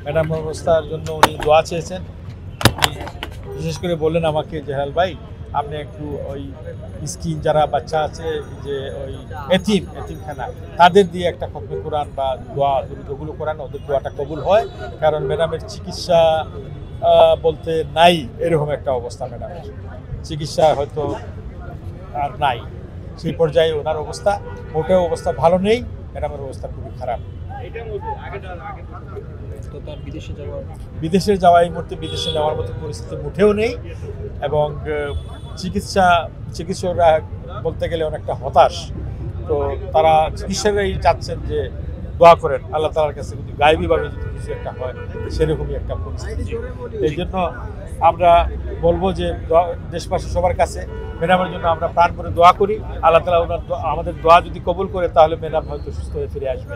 Madam অবস্থার জন্য উনি দোয়া চেয়েছেন। উনি বিশেষ করে বললেন আমাকে যে হেলাল ভাই আপনি একটু ওই মিসকিন যারা বাচ্চা আছে যে ওই এতিমখানা তাদের দিয়ে একটা খতমে কোরআন বা দোয়া দরুদগুলো কোরআন ওদের দোয়াটা কবুল হয়, কারণ ম্যাডামের চিকিৎসা বলতে নাই এরকম একটা অবস্থা, ম্যাডামের চিকিৎসা হয়তো আর নাই, সেই পর্যায়ে ওনার অবস্থা, মোটেও অবস্থা ভালো নেই, ম্যাডামের অবস্থা খুবই খারাপ। বিদেশে যাওয়া এই মুহূর্তে বিদেশে যাওয়ার মতো পরিস্থিতি মোটেও নেই, এবং চিকিৎসকরা বলতে গেলে অনেকটা হতাশ। তো তারা চিকিৎসকরাই চাচ্ছেন যে দোয়া করেন আল্লাহ তাআলার কাছে যদি গায়েবীভাবে যদি কিছু একটা হয়, সেরকমই একটা পরিস্থিতি। এই জন্য আমরা বলবো যে দেশবাসী সবার কাছে ম্যাডামের জন্য আমরা প্রাণ করে দোয়া করি। আল্লাহ তাআলা আমাদের দোয়া যদি কবুল করে তাহলে ম্যাডাম হয়তো সুস্থ হয়ে ফিরে আসবে।